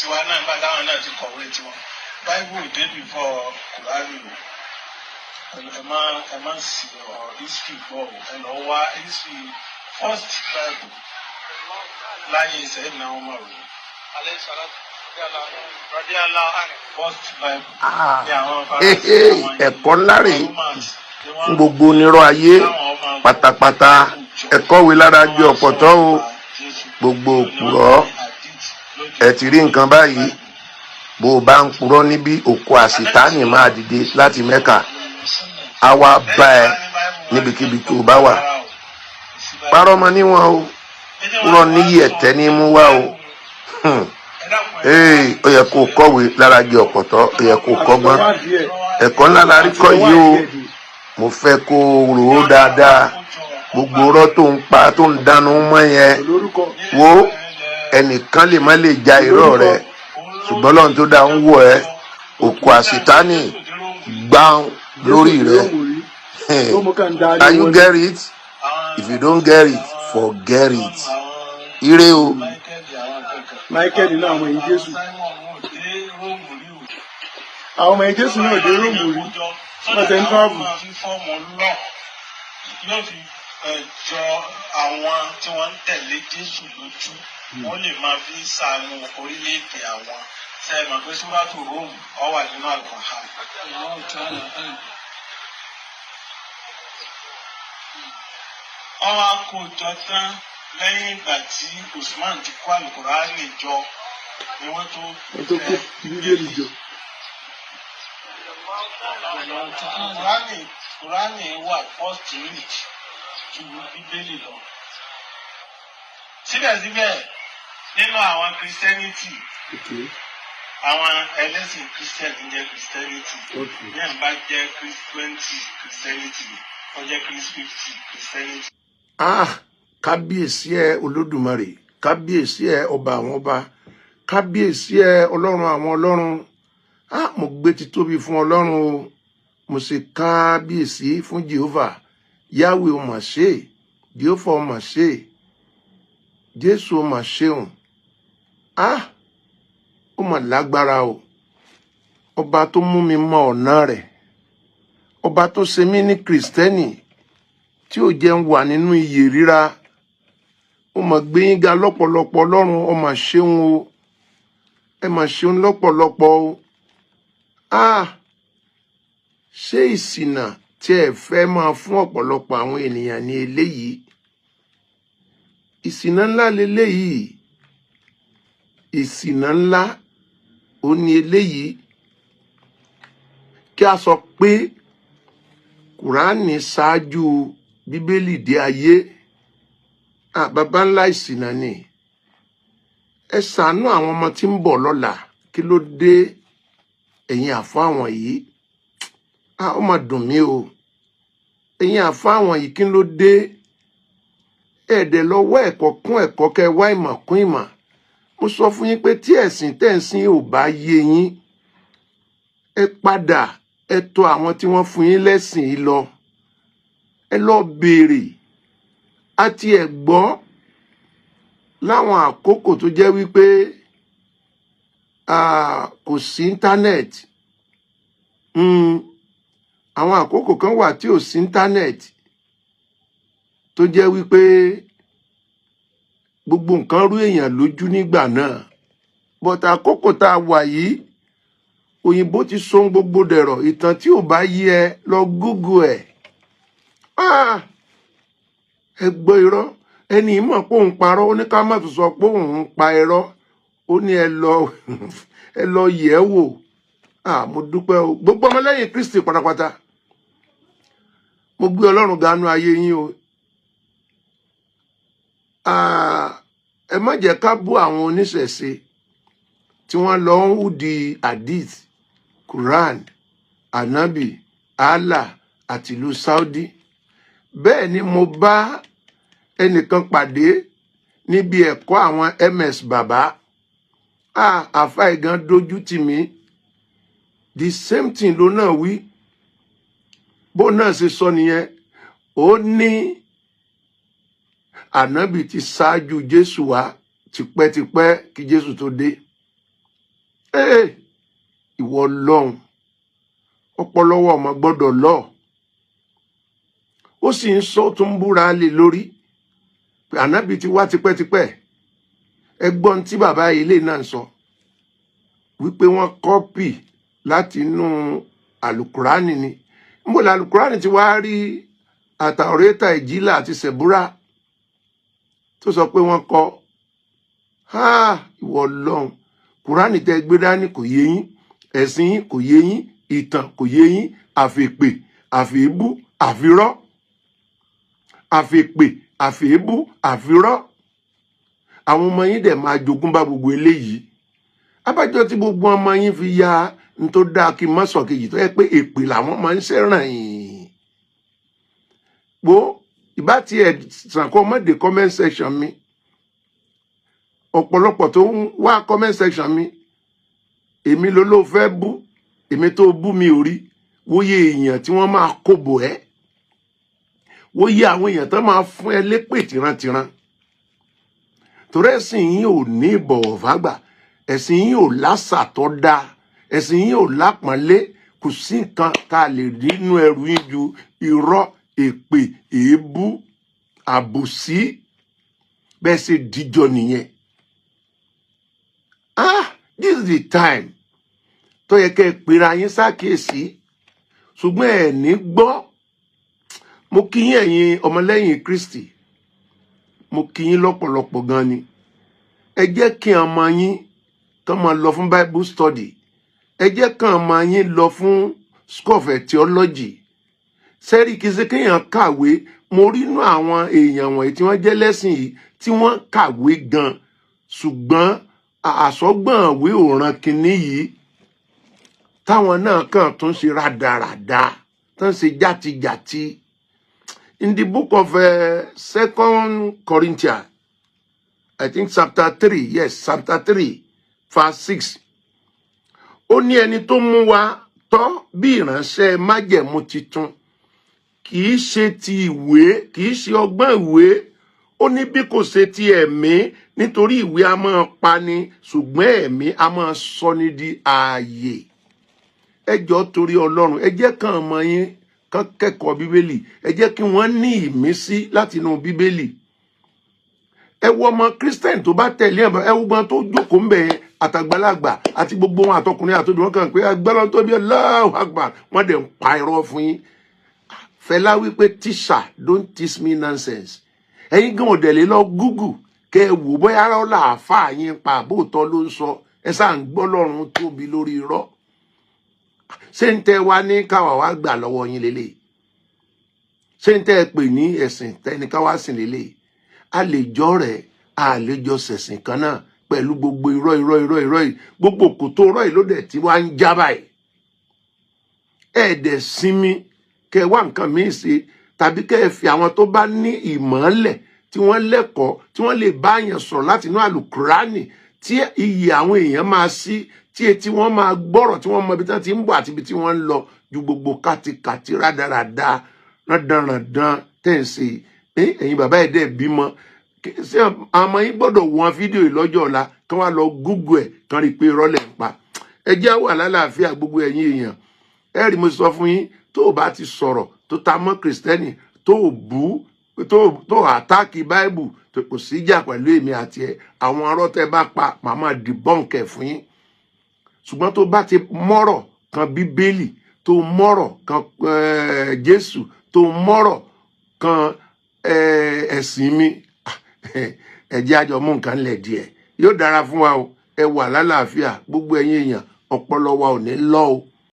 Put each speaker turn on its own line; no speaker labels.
tiwa náà nígbà táwọn náà ti kọ̀wé tiwọn Bible dé before Kùránì ẹ má sì history gbọ́ ẹ lọ wá history first Bible láyé ìṣẹ́yìn náà wọ́n mọ̀ rò.
Ẹ̀kọ́ ńlá rèé fún gbogbo onírọ̀ ayé pátápátá. Ẹ̀kọ́ wí lára ju ọ̀pọ̀tọ́ o, gbogbo òpùrọ́ ẹ ti rí nǹkan báyìí. Bó o bá ń purọ́ níbí, òkú àṣetánì máa dìde láti Mẹ́kà, á wá bá ẹ níbikíbi tó o bá wà. Parọ́ mọ́ níwọ̀n o, purọ́ níyì ẹ̀tẹ́ ní mú wá o. Ó yẹ kó kọ́wé lára jẹ ọ̀pọ̀tọ́, ó yẹ kó kọ́gbọ́n. Ẹ̀kọ́ ńlá la rí kọ́ yìí o. Mo fẹ́ kó rò ó dáadáa. Gbogbo ọ̀rọ̀ tó ń pa tó ń dánú mọ́ yẹn, wo ẹnìkan lè má lè ja irọ́ rẹ̀, ṣùgbọ́n Ọlọ́run tó dá ń wò ẹ́, òkú àṣetánì gbáhùn lórí rẹ̀. Can you get it? If you don't get it, forget it. Ire o.
Michael náà àwọn èyí Jésù. Àwọn ọmọ Jésù náà dé Róòmù rí. Wọ́n ti ń tọ́ọ̀bù.
Yóò fi jọ àwọn tí wọ́n ń tẹ̀lé Jésù lójú. Wọ́n lè máa fi ṣàánú orílẹ̀-èdè àwọn. Ṣé ẹ mọ̀ pé Súrátù Róòmù ó wà nínú Al-Qur'an? Ọwọ́ akójọ tán lẹ́yìn ìgbà tí Usman ti kó Al-Qur'ani jọ ni wọ́n tó
kó Bíbélì jọ.
Kùránì wà first read ju Bíbélì lọ. Síbẹ̀síbẹ̀ nínú àwọn Christianity, àwọn ẹlẹ́sìn Christian ń jẹ́ Christianity, yẹn bá jẹ́ Christianity, ó jẹ́ Christianity.
Kábíyèsí ẹ Olódùmarè, kábíyèsí ẹ ọba àwọn ọba, kábíyèsí ẹ Ọlọ́run àwọn ọlọ́run. Mo gbé títóbi fún Ọlọ́run o, mo ṣe kábíyèsí fún Jehovah. Yahweh ó mà ṣe, Jehovah ó mà ṣe, Jésù ó mà ṣeun. Ó mà lágbára o, ọba tó mú mi mọ ọ̀nà rẹ̀, ọba tó ṣe mí ní Kristẹni tí ó jẹ́ ń wà nínú iyè ríra. Ó mà gbé yín ga lọ́pọ̀lọpọ̀ Ọlọ́run, ó mà ṣeun o, ẹ mà ṣeun lọ́pọ̀lọpọ̀ o. Ṣé ìsìnà tí ẹ fẹ́ máa fún ọ̀pọ̀lọpọ̀ àwọn ènìyàn ní eléyìí? Ìsìnà ńlá leléyìí, ìsìnà ńlá ó ní eléyìí. Kí a sọ pé Kùránì ṣáájú Bíbélì dé ayé, bàbá ńlá ìsìnà ni. Ẹ ṣàánú àwọn ọmọ tí ń bọ̀ lọ́la. Kí ló dé ẹ̀yin àfáà àwọn yìí? Ó mà dùn mí o. Ẹ̀yin àfáà àwọn yìí kí ló dé? Ẹ̀dẹ̀ lọ́wọ́ ẹ̀kọ́ kún ẹ̀kọ́, kẹ́ wá ìmọ̀ kún ìmọ̀. Mo sọ fún yín pé tí ẹ̀sìn tẹ̀sìn ò bá yé yín, ẹ padà ẹ tọ̀ àwọn tí wọ́n fún yín lẹ́sìn yìí lọ. Ẹ lọ béèrè. Àti ẹ gbọ́ láwọn àkókò tó jẹ́ wípé kò sí íńtánẹ́ẹ̀tì. Àwọn àkókò kan wà tí ò sí íńtánẹ́ẹ̀tì tó jẹ́ wípé gbogbo nǹkan rú èèyàn lójú nígbà náà. But àkókò tá a wà yìí, òyìnbó ti sọ gbogbo dẹ̀rọ̀. Ìtàn tí ò bá yé ẹ, lọ Google ẹ̀. Ẹ gbọ́ irọ́. Ẹni mọ̀ pé òun parọ́, ó ní ká má tún sọ pé òun pa irọ́. Ó ní ẹ lọ yẹ̀ ẹ́ wò. Mo dúpẹ́ o. Gbogbo ọmọlẹ́yìn Kristi pátápátá, mo gbé Ọlọ́run ganu ayé yín o. Ẹ má jẹ́ ká bú àwọn oníṣẹ̀ṣe tí wọ́n lọ ń hùdí hadith, Quran, Anabi, Allah àti ìlú Saudi. Bẹ́ẹ̀ ni mo bá ẹnìkan pàdé níbi ẹ̀kọ́ àwọn MS bàbá. Àfáà ìgan dojú tì mí. The same thing ló náà wí. Bó náà ṣe sọ nìyẹn. Ó ní Ànábì ti ṣáájú Jésù wá tipẹ́tipẹ́ kí Jésù tó dé. ìwọ Ọlọ́run ọpọlọwọ ọmọ gbọ́dọ̀ lọ ó sì ń sọ tó ń búra lé lórí pé ànábì ti wá tipẹ́tipẹ́ ẹgbọ́n tí bàbá ilé náà ń sọ wípé wọ́n kọ́pì láti inú àlùkùránì ni níbo làlùkùránì ti wá rí àtàwọ̀rẹ́tà ìjìlá àti sẹ̀búrà tó sọ pé wọ́n kọ ìwọ Ọlọ́run kùránì tẹ gbé dání kò yé yín ẹ̀sìn yín kò yé yín ìtàn kò yé yín àfèpè àfèébú àfirọ́ àfèpè àfèébú àfirọ́ àwọn ọmọ yín dẹ̀ máa jogún bá gbogbo eléyìí abájọ tí gbogbo ọmọ yín fi ya n tó dáa kí mọ́ sọ kejì tó yẹ pé èpè làwọn máa ń ṣèràn yìí gbó ìbá tiẹ̀ sàn kó mọ́dé comment section mi ọ̀pọ̀lọpọ̀ tó ń wá comment section mi èmi ló fẹ́ bú èmi tó bú mi ò rí wòye èèyàn tí wọ́n máa kóbò ẹ́ wòye àwọn èèyàn tó máa fún ẹ lépè tìrantìran torí ẹ̀sìn yín ò ní ìbọ̀wọ̀ fágbà ẹ̀sìn yín ò lásà tó dáa ẹ̀sìn yín ò lápọ̀nlé kò sí nǹkan tá a lè rí inú ẹrù yín ju irọ́ èpè èébú àbòsí bẹ́ẹ̀ ṣe díjọ nìyẹn. This is the time tó yẹ kẹ́ ẹ pera yín ṣàkíyèsí ṣùgbọ́n ẹ̀ ní gbọ́. Mo kí yín ẹ̀yin ọmọlẹ́yìn Kristi mo kí yín lọ́pọ̀lọpọ̀ gan ni ẹ jẹ́ kí ọmọ yín kàn máa lọ fún Bible study ẹ jẹ́ kàn ọmọ yín lọ fún school of theology sẹ́rí kìí ṣe kéèyàn kàwé mo rí inú àwọn èèyàn wọ̀nyí tí wọ́n jẹ́ lẹ́sìn yìí tí wọ́n kàwé gan ṣùgbọ́n àsọgbọ̀n ìwé òran kìíní yìí táwọn náà kàn tún ṣe rádaràda tán ṣe játijàti. In the book of 2 Corinthians, I think chapter 3, yes, chapter 3, verse 6. Ó ní ẹni tó mú wa tọ́ bí ìránṣẹ́ májẹ̀mú titun, kìí ṣe ti ìwé, kìí ṣe ọgbọ́n ìwé, ó ní bí kò ṣe ti ẹ̀mí, nítorí ìwé a máa pani, ṣùgbọ́n ẹ̀mí a máa sọni di ààyè. Ẹ jọ̀ọ́ torí Ọlọ́run, ẹ jẹ́ kàn ọmọ yín kán kẹ́kọ̀ọ́ bíbélì ẹ jẹ́ kí wọ́n ní ìmísí láti inú bíbélì. Ẹ wo ọmọ Christian tó bá tẹ̀lé ẹ wo gbọ́n tó jókòó ń bẹ̀ àtàgbàlagbà àti gbogbo wọn àtọkùnrin àtòdì wọn kàn pé agbára tó bí Allahu Akbar wọ́n dẹ̀ ń pa irọ́ fún yín. Fẹlá wípé teacher don't teach me nonsense. Ẹ̀yin gan ọ̀dẹ̀lẹ̀ lọ Google kẹ́ ẹ wò bóyá ọ̀rọ̀ làáfàá yín pa àbóòtọ́ ló ń sọ ẹ sáà ń gbọ́ lọ́run tóbi lórí irọ́. Ṣé ń tẹ́ wá ní káwa wá gbà lọ́wọ́ yín lélẹ̀? Ṣé ń tẹ́ pè ní ẹ̀sìn tẹ́ni káwá sìn lélẹ̀? A lè jọ rẹ̀ a lè jọ ṣẹ̀sìn kan náà pẹ̀lú gbogbo irọ́ yìí gbogbo kòtò irọ́ yìí ló dẹ̀ tí wá ń já báyìí. Ẹ̀ẹ́dẹ̀ sinmi kẹ́ wá nǹkan míì ṣe tàbí kẹ́ ẹ fi àwọn tó bá ní ìmọ̀ọ́lẹ̀ tí wọ́n lẹ́kọ̀ọ́ tí wọ́n lè bá yàn sọ̀rọ̀ láti inú àlùkùránì tí iyì àwọn èèyàn máa sí tí etí wọn máa gbọ́rọ̀ tí wọ́n mọ ibi tí wọ́n ti ń bọ̀ àti ibi tí wọ́n ń lọ ju gbogbo kàtìkàtì rádaràda rándanràndan tẹ̀sí ẹ̀yin bàbá ẹ̀ dẹ̀ bímọ ṣé àmọ́ yín gbọ́dọ̀ wọ́n fídíò yìí lọ́jọ́ ọ̀la kí wọ́n lọ Google ẹ̀ kán rí i pé rọ́lẹ̀ ń pa. Ẹ jẹ́ wà lálàáfíà gbogbo ẹ̀yin èèyàn ẹ rí mo sọ fún yín tó o bá ti sọ̀rọ̀ tó ta mọ́ kìrìsìtẹ́nì tó o bú tó àtáàkì báìbù kò síjà pẹ̀lú èmi àti ẹ̀ àwọn arọ́ tẹ́ bá pa màmá dìbọ́ǹkì ẹ̀ fún yín. Ṣùgbọ́n tó bá ti mọ́rọ̀ kan bíbélì tó mọ́rọ̀ kan Jésù tó mọ́rọ̀ kan ẹ̀sìn mi ẹ jẹ́ àjọ mú nǹkan lẹ̀ díẹ̀ yóò dára fún wa o ẹ wà lálàáfíà gbogbo ẹ̀yin èèyàn ọpọlọ wa ò ní lọ o